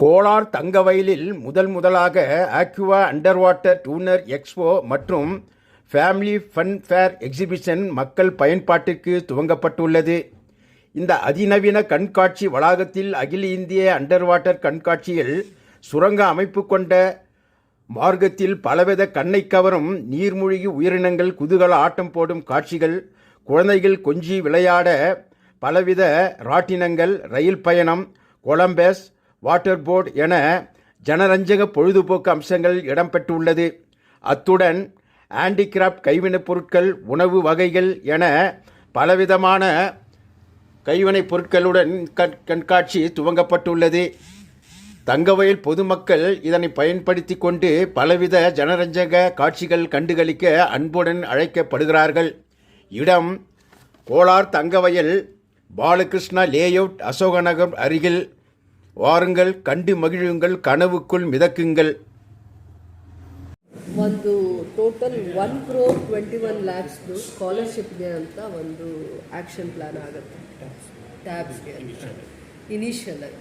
கோலார் தங்கவயலில் முதலாக aqua under water டூனர் expo மற்றும் family fun fair exhibition மக்கள் பயன்பாட்டிற்கு துவங்கப்பட்டுள்ளது. இந்த அதிநவீன கண்காட்சி வளாகத்தில் அகில இந்திய அண்டர் வாட்டர் கண்காட்சியில் சுரங்க அமைப்பு கொண்ட மார்க்கத்தில் பலவித கண்ணை கவரும் நீர்மூழ்கி உயிரினங்கள் குதூகல ஆட்டம் போடும் காட்சிகள், குழந்தைகள் கொஞ்சி விளையாட பலவித ராட்டினங்கள், ரயில் பயணம், கொலம்பஸ், வாட்டர் போர்டு என ஜனரஞ்சக பொழுதுபோக்கு அம்சங்கள் இடம்பெற்றுள்ளது. அத்துடன் ஹேண்டிகிராஃப்ட் கைவினைப் பொருட்கள், உணவு வகைகள் என பலவிதமான கைவினைப் பொருட்களுடன் கண்காட்சி துவங்கப்பட்டுள்ளது. தங்கவயல் பொதுமக்கள் இதனை பயன்படுத்தி கொண்டு பலவித ஜனரஞ்சக காட்சிகள் கண்டுகளிக்க அன்புடன் அழைக்கப்படுகிறார்கள். இடம் கோலார் தங்கவயல், பாலகிருஷ்ணா லேஅவுட், அசோகநகர் அருகில். வாருங்கள், கண்டு மகிழுங்கள், கனவுக்குள் மிதக்குங்கள். ಒಂದು ಟೋಟಲ್ 1,21,00,000 ಸ್ಕಾಲರ್ಶಿಪ್ಗೆ ಅಂತ ಒಂದು ಆ್ಯಕ್ಷನ್ ಪ್ಲ್ಯಾನ್ ಆಗುತ್ತೆ. ಟ್ಯಾಬ್ಸ್ಗೆ ಇನಿಷಿಯಲ್ ಆಗಿ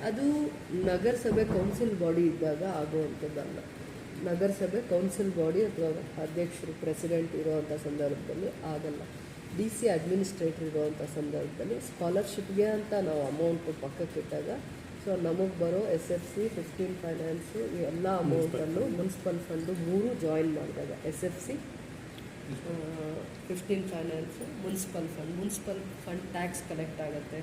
ಅದು ನಗರಸಭೆ ಕೌನ್ಸಿಲ್ ಬಾಡಿ ಇದ್ದಾಗ ಆಗುವಂಥದ್ದಲ್ಲ. ನಗರಸಭೆ ಕೌನ್ಸಿಲ್ ಬಾಡಿ ಅಥವಾ ಅಧ್ಯಕ್ಷರು ಪ್ರೆಸಿಡೆಂಟ್ ಇರುವಂಥ ಸಂದರ್ಭದಲ್ಲಿ ಆಗಲ್ಲ. DC ಅಡ್ಮಿನಿಸ್ಟ್ರೇಟರ್ ಇರುವಂಥ ಸಂದರ್ಭದಲ್ಲಿ ಸ್ಕಾಲರ್ಶಿಪ್ಗೆ ಅಂತ ನಾವು ಅಮೌಂಟು ಪಕ್ಕಕ್ಕಿಟ್ಟಾಗ ಸೊ ನಮಗೆ ಬರೋ SFC, 15 ಫೈನಾನ್ಸು ಈ ಎಲ್ಲ ಅಮೌಂಟನ್ನು ಮುನ್ಸಿಪಲ್ ಫಂಡು 3 ಜಾಯಿನ್ ಮಾಡಿದಾಗ SFC, 15 finance, municipal fund tax collect ಆಗುತ್ತೆ,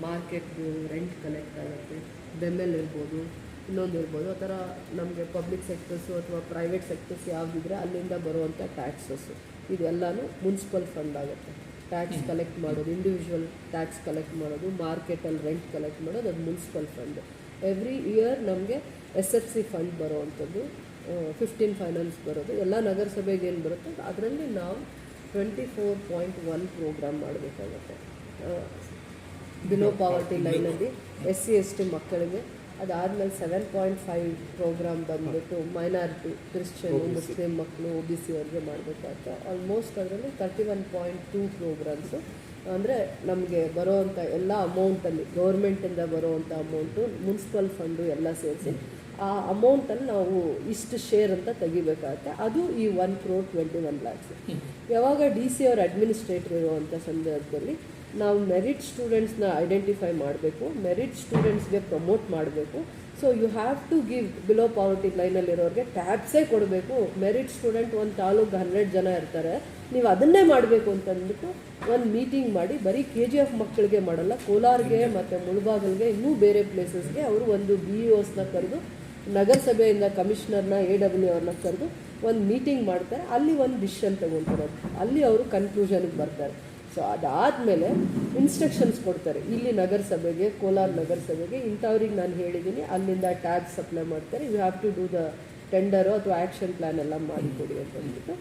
ಮಾರ್ಕೆಟ್ದು ರೆಂಟ್ ಕಲೆಕ್ಟ್ ಆಗುತ್ತೆ, ಬೆಮ್ಮೆಲ್ ಇರ್ಬೋದು, ಇನ್ನೊಂದು ಇರ್ಬೋದು. ಆ ಥರ ನಮಗೆ ಪಬ್ಲಿಕ್ ಸೆಕ್ಟರ್ಸು ಅಥವಾ ಪ್ರೈವೇಟ್ ಸೆಕ್ಟರ್ಸ್ ಯಾವುದಿದ್ರೆ ಅಲ್ಲಿಂದ ಬರುವಂಥ ಟ್ಯಾಕ್ಸಸ್ಸು ಇದೆಲ್ಲನೂ ಮುನ್ಸಿಪಲ್ ಫಂಡ್ ಆಗುತ್ತೆ. ಟ್ಯಾಕ್ಸ್ ಕಲೆಕ್ಟ್ ಮಾಡೋದು, ಇಂಡಿವಿಜುವಲ್ ಟ್ಯಾಕ್ಸ್ ಕಲೆಕ್ಟ್ ಮಾಡೋದು, ಮಾರ್ಕೆಟಲ್ಲಿ ರೆಂಟ್ ಕಲೆಕ್ಟ್ ಮಾಡೋದು, ಅದು ಮುನ್ಸಿಪಲ್ ಫಂಡ್. ಎವ್ರಿ ಇಯರ್ ನಮಗೆ SFC ಫಂಡ್ ಬರೋವಂಥದ್ದು, 15 ಫೈನಾನ್ಸ್ ಬರೋದು, ಎಲ್ಲ ನಗರಸಭೆಗೆ ಏನು ಬರುತ್ತೋ ಅದರಲ್ಲಿ ನಾವು 24.1 ಪ್ರೋಗ್ರಾಮ್ ಮಾಡಬೇಕಾಗುತ್ತೆ. ಬಿಲೋ ಪಾವರ್ಟಿ ಲೈನಲ್ಲಿ SC/ST ಮಕ್ಕಳಿಗೆ. ಅದಾದಮೇಲೆ 7.5 ಪ್ರೋಗ್ರಾಮ್ ಬಂದುಬಿಟ್ಟು ಮೈನಾರಿಟಿ, ಕ್ರಿಶ್ಚಿಯನ್, ಮುಸ್ಲಿಂ ಮಕ್ಕಳು, OBC ಅವ್ರಿಗೆ ಮಾಡಬೇಕಾಗುತ್ತೆ. ಆಲ್ಮೋಸ್ಟ್ ಅದರಲ್ಲಿ 31.2 ಪ್ರೋಗ್ರಾಮ್ಸು. ಅಂದರೆ ನಮಗೆ ಬರೋವಂಥ ಎಲ್ಲ ಅಮೌಂಟಲ್ಲಿ ಗೌರ್ಮೆಂಟಿಂದ ಬರೋವಂಥ ಅಮೌಂಟು, ಮುನ್ಸಿಪಲ್ ಫಂಡು ಎಲ್ಲ ಸೇರಿಸಿ ಆ ಅಮೌಂಟಲ್ಲಿ ನಾವು ಇಷ್ಟು ಶೇರ್ ಅಂತ ತೆಗಿಬೇಕಾಗುತ್ತೆ. ಅದು ಈ 1,21,00,000. ಯಾವಾಗ DC ಅವ್ರ ಅಡ್ಮಿನಿಸ್ಟ್ರೇಟರ್ ಇರುವಂಥ ಸಂದರ್ಭದಲ್ಲಿ ನಾವು ಮೆರಿಟ್ ಸ್ಟೂಡೆಂಟ್ಸ್ನ ಐಡೆಂಟಿಫೈ ಮಾಡಬೇಕು, ಮೆರಿಟ್ ಸ್ಟೂಡೆಂಟ್ಸ್ಗೆ ಪ್ರಮೋಟ್ ಮಾಡಬೇಕು. So you have to give below poverty ಲೈನಲ್ಲಿರೋರಿಗೆ ಟ್ಯಾಬ್ಸೇ ಕೊಡಬೇಕು. ಮೆರಿಟ್ ಸ್ಟೂಡೆಂಟ್ ಒಂದು ತಾಲೂಕು 100 ಜನ ಇರ್ತಾರೆ, ನೀವು ಅದನ್ನೇ ಮಾಡಬೇಕು ಅಂತಂದ್ಬಿಟ್ಟು ಒಂದು ಮೀಟಿಂಗ್ ಮಾಡಿ, ಬರೀ KGF ಮಕ್ಕಳಿಗೆ ಮಾಡಲ್ಲ, ಕೋಲಾರ್ಗೆ ಮತ್ತು ಮುಳಬಾಗಲ್ಗೆ ಇನ್ನೂ ಬೇರೆ ಪ್ಲೇಸಸ್ಗೆ ಅವರು ಒಂದು BEOಸ್ನ ಕರೆದು, ನಗರಸಭೆಯಿಂದ ಕಮಿಷನರ್ನ AW ಅವ್ರನ್ನ ಕರೆದು ಒಂದು ಮೀಟಿಂಗ್ ಮಾಡ್ತಾರೆ. ಅಲ್ಲಿ ಒಂದು ಡಿಸಿಷನ್ ತಗೊಳ್ತಾರೆ, ಅಲ್ಲಿ ಅವರು ಕನ್ಕ್ಲೂಷನ್ಗೆ ಬರ್ತಾರೆ. ಸೊ ಅದಾದಮೇಲೆ ಇನ್ಸ್ಟ್ರಕ್ಷನ್ಸ್ ಕೊಡ್ತಾರೆ. ಇಲ್ಲಿ ನಗರಸಭೆಗೆ, ಕೋಲಾರ ನಗರಸಭೆಗೆ ಇಂಥವ್ರಿಗೆ ನಾನು ಹೇಳಿದ್ದೀನಿ, ಅಲ್ಲಿಂದ ಟ್ಯಾಕ್ಸ್ ಸಪ್ಲೈ ಮಾಡ್ತಾರೆ, you have to do the tender ಅಥವಾ ಆ್ಯಕ್ಷನ್ ಪ್ಲ್ಯಾನ್ ಎಲ್ಲ ಮಾಡಿಕೊಡಿ ಅಂತಂದ್ಬಿಟ್ಟು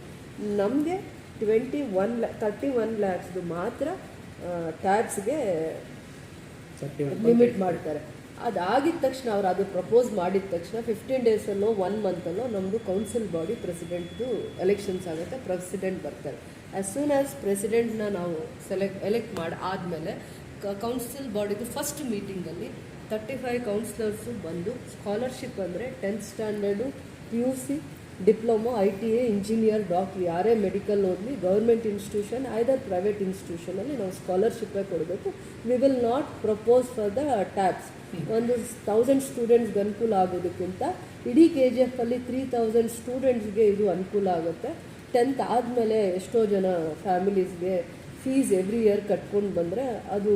ನಮಗೆ 31 ಲ್ಯಾಕ್ಸ್ದು ಮಾತ್ರ ಟ್ಯಾಕ್ಸ್ಗೆ ಲಿಮಿಟ್ ಮಾಡ್ತಾರೆ. ಅದಾಗಿದ ತಕ್ಷಣ ಅವ್ರು ಅದು ಪ್ರಪೋಸ್ ಮಾಡಿದ ತಕ್ಷಣ 15 ಡೇಸಲ್ಲೋ 1 ಮಂತಲ್ಲೋ ನಮ್ಮದು ಕೌನ್ಸಿಲ್ ಬಾಡಿ ಪ್ರೆಸಿಡೆಂಟ್ದು ಎಲೆಕ್ಷನ್ಸ್ ಆಗುತ್ತೆ, ಪ್ರೆಸಿಡೆಂಟ್ ಬರ್ತಾರೆ. ಆ್ಯಸ್ ಸೂನ್ ಆ್ಯಸ್ ಪ್ರೆಸಿಡೆಂಟ್ನ ನಾವು ಎಲೆಕ್ಟ್ ಮಾಡಿ ಆದಮೇಲೆ ಕೌನ್ಸಿಲ್ ಬಾಡಿದು ಫಸ್ಟ್ ಮೀಟಿಂಗಲ್ಲಿ 35 ಕೌನ್ಸಿಲರ್ಸು ಬಂದು ಸ್ಕಾಲರ್ಶಿಪ್ ಅಂದರೆ 10th standard, PUC, diploma, ITA, engineer, doctor ಯಾರೇ ಮೆಡಿಕಲ್ ಓದಲಿ, ಗೌರ್ಮೆಂಟ್ ಇನ್ಸ್ಟಿಟ್ಯೂಷನ್ ಐದರ್ ಪ್ರೈವೇಟ್ ಇನ್ಸ್ಟಿಟ್ಯೂಷನಲ್ಲಿ ನಾವು ಸ್ಕಾಲರ್ಶಿಪ್ಪೇ ಕೊಡಬೇಕು. We will not propose for the tabs. ಒಂದು 1000 ಸ್ಟೂಡೆಂಟ್ಸ್ಗೆ ಅನುಕೂಲ ಆಗೋದಕ್ಕಿಂತ ಇಡೀ KGFಲ್ಲಿ 3000 ಸ್ಟೂಡೆಂಟ್ಸ್ಗೆ ಇದು ಅನುಕೂಲ ಆಗುತ್ತೆ. 10th ಆದಮೇಲೆ ಎಷ್ಟೋ ಜನ ಫ್ಯಾಮಿಲೀಸ್ಗೆ ಫೀಸ್ ಎವ್ರಿ ಇಯರ್ ಕಟ್ಕೊಂಡು ಬಂದರೆ ಅದು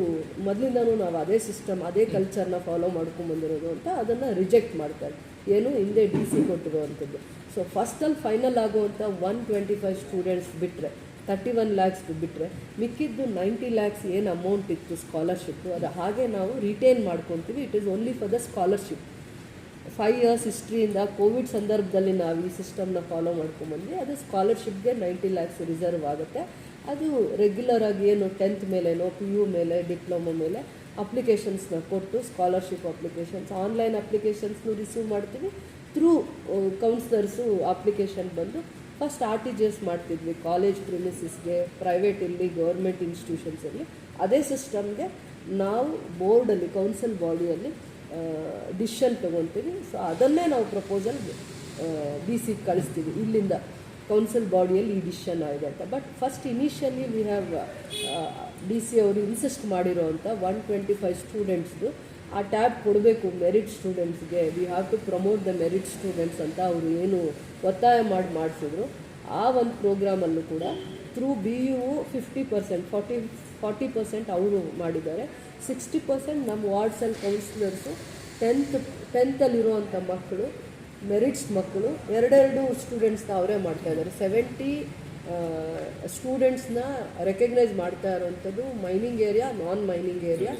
ಮೊದಲಿಂದನೂ ನಾವು ಅದೇ ಸಿಸ್ಟಮ್, ಅದೇ ಕಲ್ಚರ್ನ ಫಾಲೋ ಮಾಡ್ಕೊಂಬಂದಿರೋದು ಅಂತ ಅದನ್ನು ರಿಜೆಕ್ಟ್ ಮಾಡ್ತಾರೆ. ಏನು ಹಿಂದೆ DC ಕೊಟ್ಟಿರುವಂಥದ್ದು. ಸೊ ಫಸ್ಟಲ್ಲಿ ಫೈನಲ್ ಆಗುವಂಥ 125 ಸ್ಟೂಡೆಂಟ್ಸ್ ಬಿಟ್ಟರೆ, 31 ಲ್ಯಾಕ್ಸ್ದು ಬಿಟ್ಟರೆ ಮಿಕ್ಕಿದ್ದು 90 ಲ್ಯಾಕ್ಸ್ ಏನು ಅಮೌಂಟ್ ಇತ್ತು ಸ್ಕಾಲರ್ಶಿಪ್ಪು, ಅದು ಹಾಗೆ ನಾವು ರಿಟೇನ್ ಮಾಡ್ಕೊತೀವಿ. It is only for the scholarship. 5 years ಹಿಸ್ಟ್ರಿಯಿಂದ ಕೋವಿಡ್ ಸಂದರ್ಭದಲ್ಲಿ ನಾವು ಈ ಸಿಸ್ಟಮ್ನ ಫಾಲೋ ಮಾಡ್ಕೊಂಬಂದ್ವಿ. ಅದು ಸ್ಕಾಲರ್ಶಿಪ್ಗೆ 90 ಲ್ಯಾಕ್ಸ್ ರಿಸರ್ವ್ ಆಗುತ್ತೆ. ಅದು ರೆಗ್ಯುಲರ್ ಆಗಿ ಏನು 10th ಮೇಲೇನೋ, PU ಮೇಲೆ, ಡಿಪ್ಲೊಮೊ ಮೇಲೆ ಅಪ್ಲಿಕೇಶನ್ಸ್ನ ಕೊಟ್ಟು ಸ್ಕಾಲರ್ಶಿಪ್ ಅಪ್ಲಿಕೇಶನ್ಸ್, ಆನ್ಲೈನ್ ಅಪ್ಲಿಕೇಶನ್ಸ್ನು ರಿಸೀವ್ ಮಾಡ್ತೀವಿ. ಥ್ರೂ ಕೌನ್ಸಿಲರ್ಸು ಅಪ್ಲಿಕೇಶನ್ ಬಂದು ಫಸ್ಟ್ RTGS ಮಾಡ್ತಿದ್ವಿ ಕಾಲೇಜ್ ಪ್ರಿಮಿಸಿಸ್ಗೆ, ಪ್ರೈವೇಟ್ ಇಲ್ಲಿ, ಗೌರ್ಮೆಂಟ್ ಇನ್ಸ್ಟಿಟ್ಯೂಷನ್ಸಲ್ಲಿ. ಅದೇ ಸಿಸ್ಟಮ್ಗೆ ನಾವು ಬೋರ್ಡಲ್ಲಿ, ಕೌನ್ಸಿಲ್ ಬಾಡಿಯಲ್ಲಿ ಡಿಸಿಷನ್ ತೊಗೊತೀವಿ. ಸೊ ಅದನ್ನೇ ನಾವು ಪ್ರಪೋಸಲ್ DC ಕಳಿಸ್ತೀವಿ, ಇಲ್ಲಿಂದ ಕೌನ್ಸಿಲ್ ಬಾಡಿಯಲ್ಲಿ ಈ ಡಿಸಿಷನ್ ಆಗಿದೆ ಅಂತ. But first initially we have DC ಅವರು ಇನ್ಸಿಸ್ಟ್ ಮಾಡಿರೋ ಅಂಥ 125 ಸ್ಟೂಡೆಂಟ್ಸ್ದು ಆ ಟ್ಯಾಬ್ ಕೊಡಬೇಕು ಮೆರಿಟ್ ಸ್ಟೂಡೆಂಟ್ಸ್ಗೆ. We have to promote the merit students ಅಂತ ಅವರು ಏನು ಒತ್ತಾಯ ಮಾಡಿಸಿದ್ರು. ಆ ಒಂದು ಪ್ರೋಗ್ರಾಮಲ್ಲೂ ಕೂಡ ಥ್ರೂ BU 50%, 40% ಅವರು ಮಾಡಿದ್ದಾರೆ. 60% ನಮ್ಮ ವಾರ್ಡ್ಸ್ ಆ್ಯಂಡ್ ಕೌನ್ಸಿಲರ್ಸು 10th ಮಕ್ಕಳು, ಮೆರಿಟ್ಸ್ ಮಕ್ಕಳು ಎರಡೆರಡು ಸ್ಟೂಡೆಂಟ್ಸ್ನ ಅವರೇ ಮಾಡ್ತಾಯಿದ್ದಾರೆ. 70 ಸ್ಟೂಡೆಂಟ್ಸ್ನ ರೆಕಗ್ನೈಸ್ ಮಾಡ್ತಾ ಇರೋವಂಥದ್ದು ಮೈನಿಂಗ್ ಏರಿಯಾ, ನಾನ್ ಮೈನಿಂಗ್ ಏರಿಯಾ,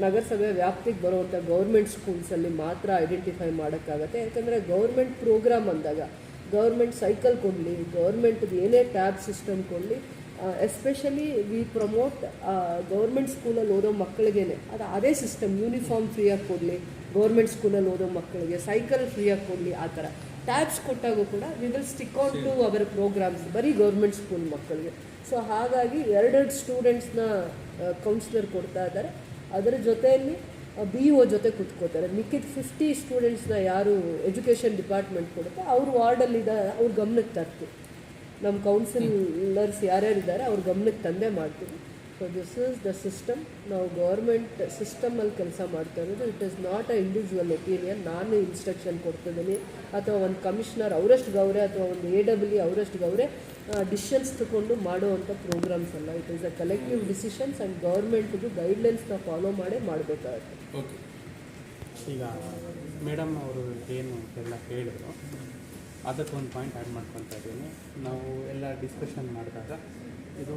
ನಗರಸಭೆ ವ್ಯಾಪ್ತಿಗೆ ಬರುವಂಥ ಗೌರ್ಮೆಂಟ್ ಸ್ಕೂಲ್ಸಲ್ಲಿ ಮಾತ್ರ ಐಡೆಂಟಿಫೈ ಮಾಡೋಕ್ಕಾಗತ್ತೆ. ಯಾಕಂದರೆ ಗೌರ್ಮೆಂಟ್ ಪ್ರೋಗ್ರಾಮ್ ಅಂದಾಗ ಗೌರ್ಮೆಂಟ್ ಸೈಕಲ್ ಕೊಡಲಿ, ಗೌರ್ಮೆಂಟ್ದು ಏನೇ ಟ್ಯಾಬ್ ಸಿಸ್ಟಮ್ ಕೊಡಲಿ, ಎಸ್ಪೆಷಲಿ ವಿ ಪ್ರಮೋಟ್ ಗೌರ್ಮೆಂಟ್ ಸ್ಕೂಲಲ್ಲಿ ಓದೋ ಮಕ್ಕಳಿಗೇನೆ ಅದೇ ಸಿಸ್ಟಮ್. ಯೂನಿಫಾರ್ಮ್ ಫ್ರೀಯಾಗಿ ಕೊಡಲಿ, ಗೌರ್ಮೆಂಟ್ ಸ್ಕೂಲಲ್ಲಿ ಓದೋ ಮಕ್ಕಳಿಗೆ ಸೈಕಲ್ ಫ್ರೀಯಾಗಿ ಕೊಡಲಿ. ಆ ಥರ ಟ್ಯಾಬ್ಸ್ ಕೊಟ್ಟಾಗೂ ಕೂಡ we will stick on to our programs ಬರೀ ಗೌರ್ಮೆಂಟ್ ಸ್ಕೂಲ್ ಮಕ್ಕಳಿಗೆ. ಸೊ ಹಾಗಾಗಿ ಎರಡೆರಡು ಸ್ಟೂಡೆಂಟ್ಸ್ನ ಕೌನ್ಸಿಲರ್ ಕೊಡ್ತಾ ಇದ್ದಾರೆ. ಅದರ ಜೊತೆಯಲ್ಲಿ BO ಜೊತೆ ಕೂತ್ಕೋತಾರೆ. ಮಿಕ್ಕಿದ 50 ಸ್ಟೂಡೆಂಟ್ಸ್ನ ಯಾರು ಎಜುಕೇಷನ್ ಡಿಪಾರ್ಟ್ಮೆಂಟ್ ಕೊಡುತ್ತೆ ಅವ್ರ ವಾರ್ಡಲ್ಲಿದ್ದಾರೆ, ಅವ್ರ ಗಮನಕ್ಕೆ ತರ್ತೀವಿ. ನಮ್ಮ ಕೌನ್ಸಿಲರ್ಸ್ ಯಾರ್ಯಾರಿದ್ದಾರೆ ಅವ್ರ ಗಮನಕ್ಕೆ ತಂದೆ ಮಾಡ್ತೀವಿ. So this is the system. ನಾವು ಗೌರ್ಮೆಂಟ್ ಸಿಸ್ಟಮಲ್ಲಿ ಕೆಲಸ ಮಾಡ್ತಾ ಇರೋದು. It is not a individual opinion. ನಾನು ಇನ್ಸ್ಟ್ರಕ್ಷನ್ ಕೊಡ್ತಿದ್ದೀನಿ ಅಥವಾ ಒಂದು ಕಮಿಷನರ್ ಅವರಷ್ಟು ಗೌರೇ ಅಥವಾ ಒಂದು AWE ಅವರಷ್ಟು ಗೌರೇ ಡಿಸಿಷನ್ಸ್ ತಗೊಂಡು ಮಾಡುವಂಥ ಪ್ರೋಗ್ರಾಮ್ಸ್ ಅಲ್ಲ. It is a collective decisions and ಗೌರ್ಮೆಂಟ್ದು ಗೈಡ್ಲೈನ್ಸ್ನ ಫಾಲೋ ಮಾಡೇ ಮಾಡಬೇಕಾಗುತ್ತೆ. ಓಕೆ, ಈಗ ಮೇಡಮ್ ಅವರು ಏನು ಎಲ್ಲ ಹೇಳಿದ್ರು ಅದಕ್ಕೊಂದು ಪಾಯಿಂಟ್ ಆ್ಯಡ್ ಮಾಡ್ಕೊತಾ ಇದ್ದೀನಿ. ನಾವು ಎಲ್ಲ ಡಿಸ್ಕಷನ್ ಮಾಡಿದಾಗ ಇದು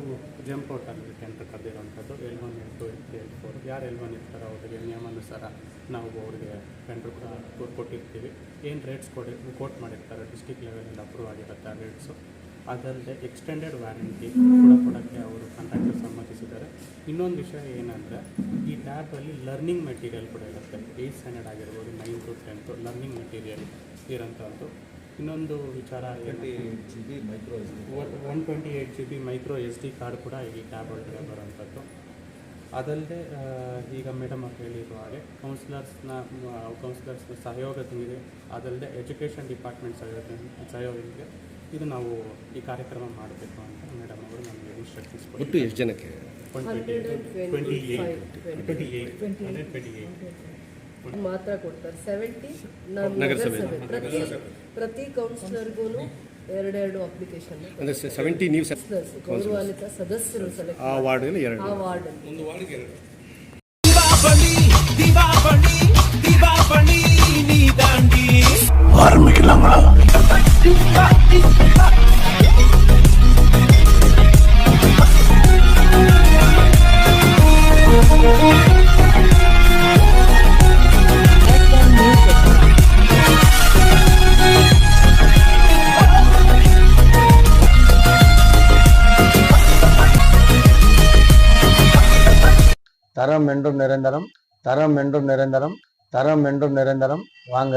jump ಪೋರ್ಟಲ್ಲಿ tender ಕರೆದಿರೋವಂಥದ್ದು L1, L2, L3, L4 ಯಾರು L1 ಇರ್ತಾರೋ ಅವರಿಗೆ ನಿಯಮಾನುಸಾರ ನಾವು ಅವ್ರಿಗೆ ಟೆಂಡರ್ ಕೊಟ್ಟಿರ್ತೀವಿ. ಏನು ರೇಟ್ಸ್ ಕೋಟ್ ಮಾಡಿರ್ತಾರೆ ಡಿಸ್ಟಿಕ್ ಲೆವೆಲಲ್ಲಿ ಅಪ್ರೂವ್ ಆಗಿರುತ್ತೆ ಆ ರೇಟ್ಸು. ಅದಲ್ಲದೆ ಎಕ್ಸ್ಟೆಂಡೆಡ್ ವ್ಯಾರಂಟಿ ಕೂಡ ಕೊಡೋಕ್ಕೆ ಅವರು ಕಾಂಟ್ರಾಕ್ಟರ್ ಸಮ್ಮತಿಸಿದ್ದಾರೆ. ಇನ್ನೊಂದು ವಿಷಯ ಏನಂದರೆ ಈ ಟ್ಯಾಬಲ್ಲಿ ಲರ್ನಿಂಗ್ ಮೆಟೀರಿಯಲ್ ಕೂಡ ಇರುತ್ತೆ. 8th ಸ್ಟ್ಯಾಂಡರ್ಡ್ ಆಗಿರ್ಬೋದು, 9th to 10th learning material ಇರೋಂಥದ್ದು. ಇನ್ನೊಂದು ವಿಚಾರ 128 GB ಮೈಕ್ರೋ SD ಕಾರ್ಡ್ ಕೂಡ ಈ ಟ್ಯಾಬ್ ಒಳಗಡೆ ಬರೋವಂಥದ್ದು. ಅದಲ್ಲದೆ ಈಗ ಮೇಡಮ್ ಅವ್ರು ಹೇಳಿರೋ ಹಾಗೆ ಕೌನ್ಸಿಲರ್ಸ್ನ ಸಹಯೋಗದೊಂದಿಗೆ, ಅದಲ್ಲದೆ ಎಜುಕೇಷನ್ ಡಿಪಾರ್ಟ್ಮೆಂಟ್ ಸಹಯೋಗದೊಂದಿಗೆ ಇದು ನಾವು ಈ ಕಾರ್ಯಕ್ರಮ ಮಾಡಬೇಕು ಅಂತ ಮೇಡಮ್ ಅವರು ನಮಗೆ ಇನ್ಸ್ಟ್ರಕ್ಷನ್ಸ್ ಕೊಟ್ಟು. ಒಟ್ಟು ಎಷ್ಟು ಜನಕ್ಕೆ? 128 ಮಾತ್ರ ಕೊಡ್ತಾರೆ. 70 ನಮ್ಮ ನಗರಸಭೆ ಪ್ರತಿ ಕೌನ್ಸಿಲರ್ಗೂ ಎರಡೆರಡು ಅಪ್ಲಿಕೇಶನ್. ಅಂದರೆ 70 ನೀವು ಗೌರವಾನ್ವಿತ ಸದಸ್ಯರು ಸೆಲೆಕ್ಟ್ ಆ ವಾರ್ಡ್ನಲ್ಲಿ ಎರಡು, ಆ ವಾರ್ಡಲ್ಲಿ ಒಂದು ವಾರ್ಡ್ಗೆ ಎರಡು. தரம் என்றும் நிரந்தரம், தரம் என்றும் நிரந்தரம், தரம் என்றும் நிரந்தரம். வாங்க.